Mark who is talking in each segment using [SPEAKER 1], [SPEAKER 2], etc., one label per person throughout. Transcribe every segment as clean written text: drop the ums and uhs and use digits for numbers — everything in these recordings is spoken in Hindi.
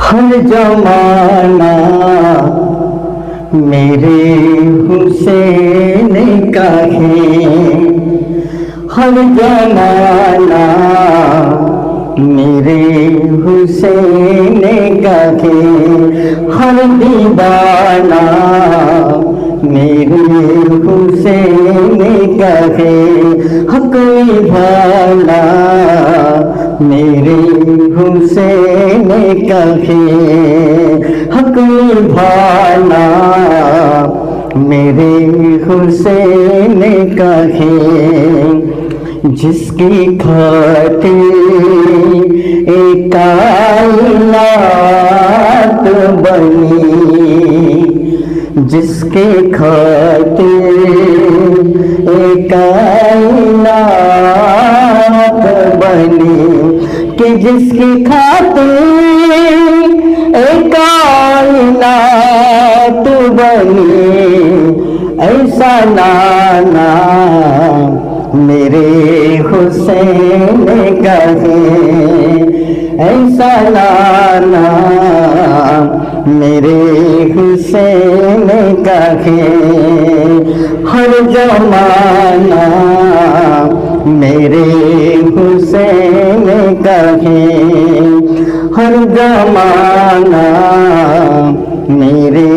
[SPEAKER 1] हर जमाना मेरे हुसैन का है, हर जमाना मेरे हुसैन का है, हर दीवाना मेरे हुसैन का है, हक निभाना मेरे हुसैन का है, हक निभाना मेरे हुसैन का है। जिसकी खातिर एक कायनात बनी, जिसके खातिर एक कायनात बनी, कि जिसकी खातिर एक कायनात बनी, ऐसा नाना मेरे हुसैन का है, ऐसा नाना मेरे हुसैन का है। हर जमाना मेरे हुसैन का है, हर जमाना मेरे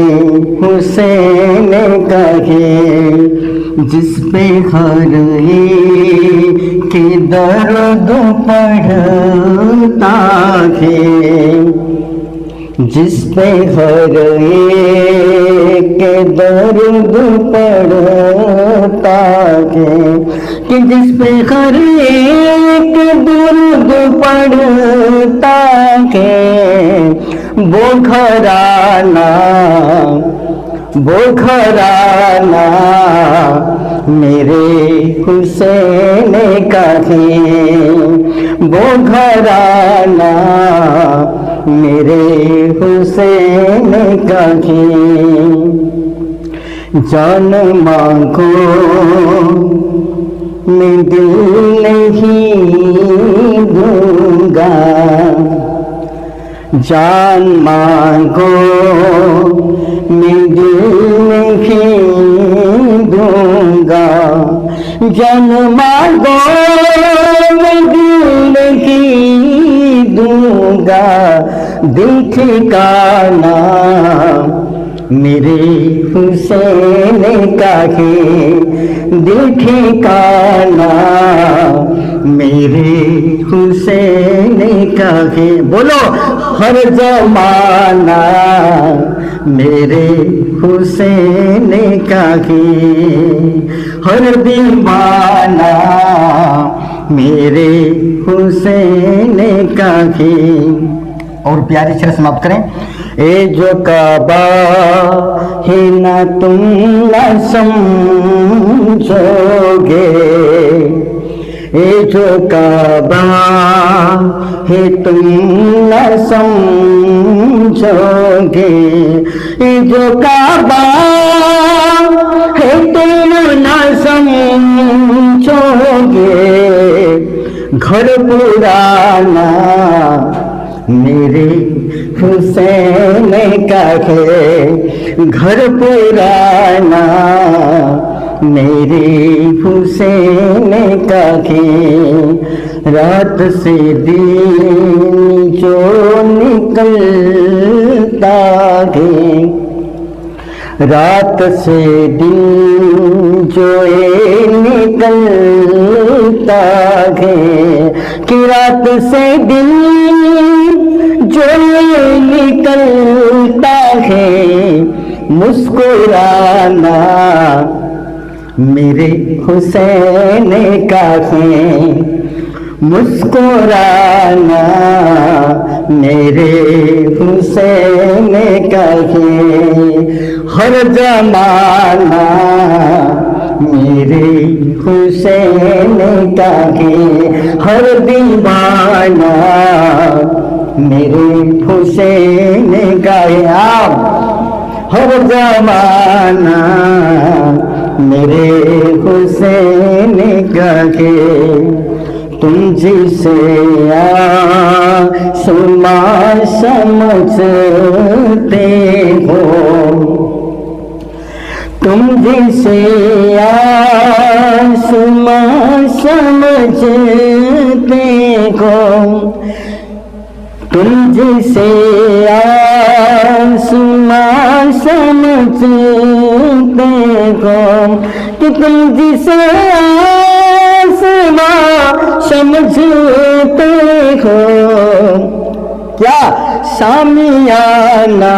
[SPEAKER 1] हुसैन का है। जिस पे हर के दर्द पढ़ता है, जिस पे हर के दर्द पढ़ता है, कि जिस पे हर एक दर्द पढ़ता है, वो घराना मेरे हुसैन का है, वो घराना मेरे हुसैन का है। जान मांगो मैं दिल नहीं दूंगा, जान मांगो मैं दिल नहीं दूंगा, जान मांगो मैं दिल नहीं दूंगा। दिल ठिकाना मेरे हुसैन का है, दिल ठिकाना मेरे हुसैन का है। बोलो हर जमाना मेरे हुसैन का है, हर दीवाना मेरे हुसैन का है। और प्यारी से समाप्त करें। ए जो काबा है ना तुम न समझोगे, ए जो काबा है तुम न समझोगे, ए जो काबा है तुम न समझोगे। घर पुराना मेरे हुसैन का है, घर पुराना मेरे हुसैन का है। रात से दिन जो निकलता है, रात से दिन जो निकलता है, कि रात से दिन जो निकलता है, मुस्कुराना मेरे हुसैन का है, मुस्कुराना मेरे हुसैन का है। हर जमाना मेरे हुसैन का है, हर दीवाना मेरे हुसैन का है। आप हर जमाना मेरे हुसैन का है। तुम जिसे आसमां समझते हो, तुम जिसे आसमां समझते हो, तुम जिसे आसमां समझते हो, कि तुम जिसे आसमां समझते हो, क्या सामियाना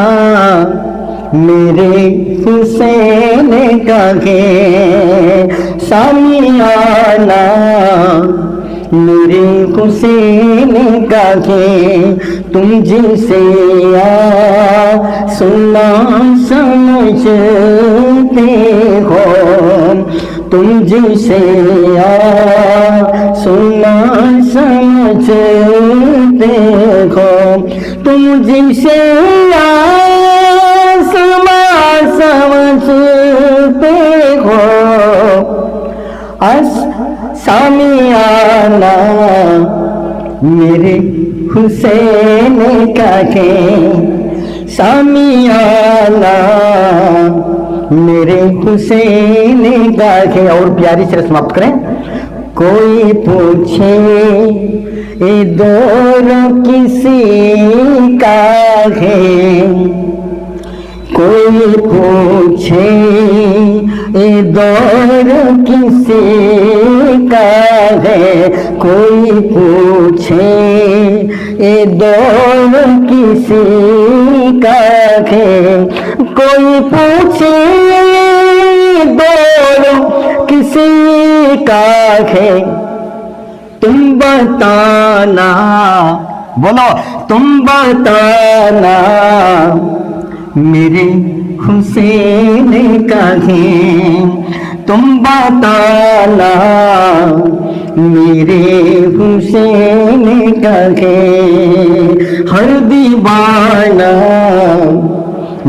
[SPEAKER 1] मेरे हुसैन का है, सामियाना मेरे हुसैन का है, तुम जिसे सुना समझते हो, तुम जिसे सुना समझते हो, तुम जिसे समझते हो, सामियाना मेरे हुसैन का है, सामियाना मेरे हुसैन का है। और प्यारी से समाप्त करें। कोई पूछे ये दौर किसी का है, कोई पूछे ये दौर किसी का है, कोई पूछे ये दौर किसी का है, कोई पूछे दौर किसी का है, तुम बताना, बोलो तुम बताना मेरे हुसैन का है, तुम बताना मेरे हुसैन का है। हर दीवाना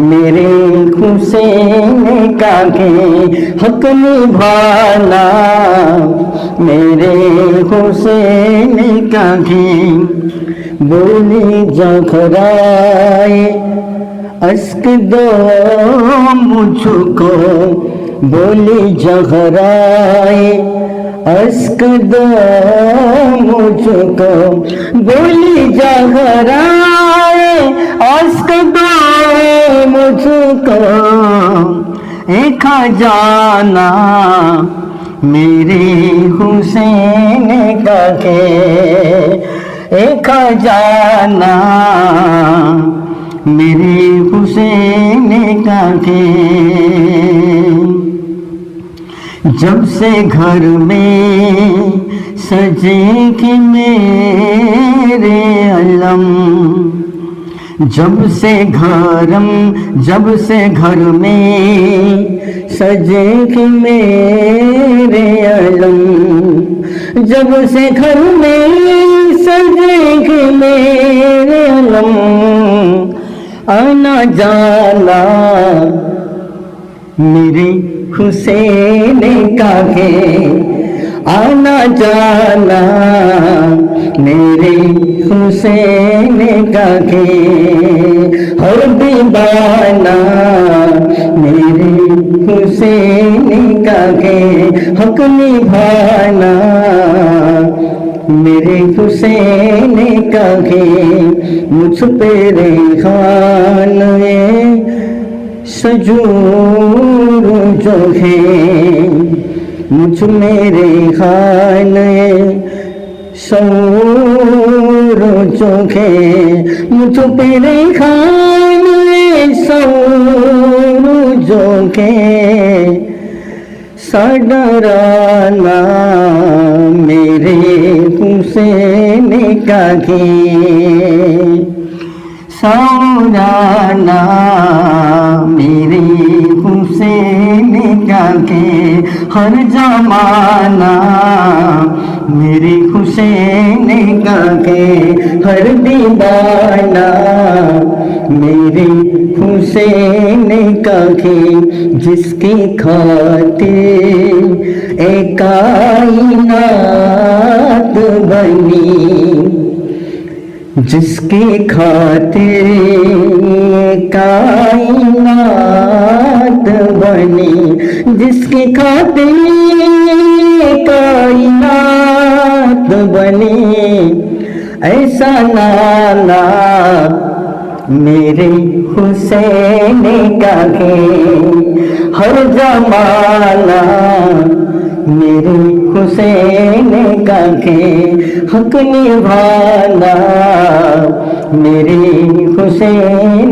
[SPEAKER 1] मेरे हुसैन का है, हक निभाना मेरे हुसैन का है। बोले जखराए अश्क दो मुझको, बोली जहराए अश्क दो मुझको, बोली जहराए अश्क दो मुझको, एक जाना मेरे हुसैन का है, एक जाना मेरे हुसैन का है। जब से घर में सजे कि मेरे अलम, जब से घर में सजे कि मेरे अलम, जब से घर में सजे कि मेरे अलम, आना जाना मेरे हुसैन का है, आना जाना मेरे हुसैन का है। हर दीवाना मेरे हुसैन का है, हक निभाना मेरे हुसैन का है। मुझ पे रेहान सजूर जो है, मुझ मेरे खान सौर जो है, मुझ पे रेहान सौर जो है। सडराना मेरे हुसैन का है, सौराना मेरे हुसैन का है। हर जमाना मेरे हुसैन का है, हर दीवाना मेरे हुसैन का है। जिसकी खातिर ए कायनात बनी, जिसकी खातिर कायनात बनी, जिसकी खातिर कायनात बनी। ऐसा नाना मेरे हुसैन का है, हर जमाना मेरे हुसैन का है। हक निभाना मेरे हुसैन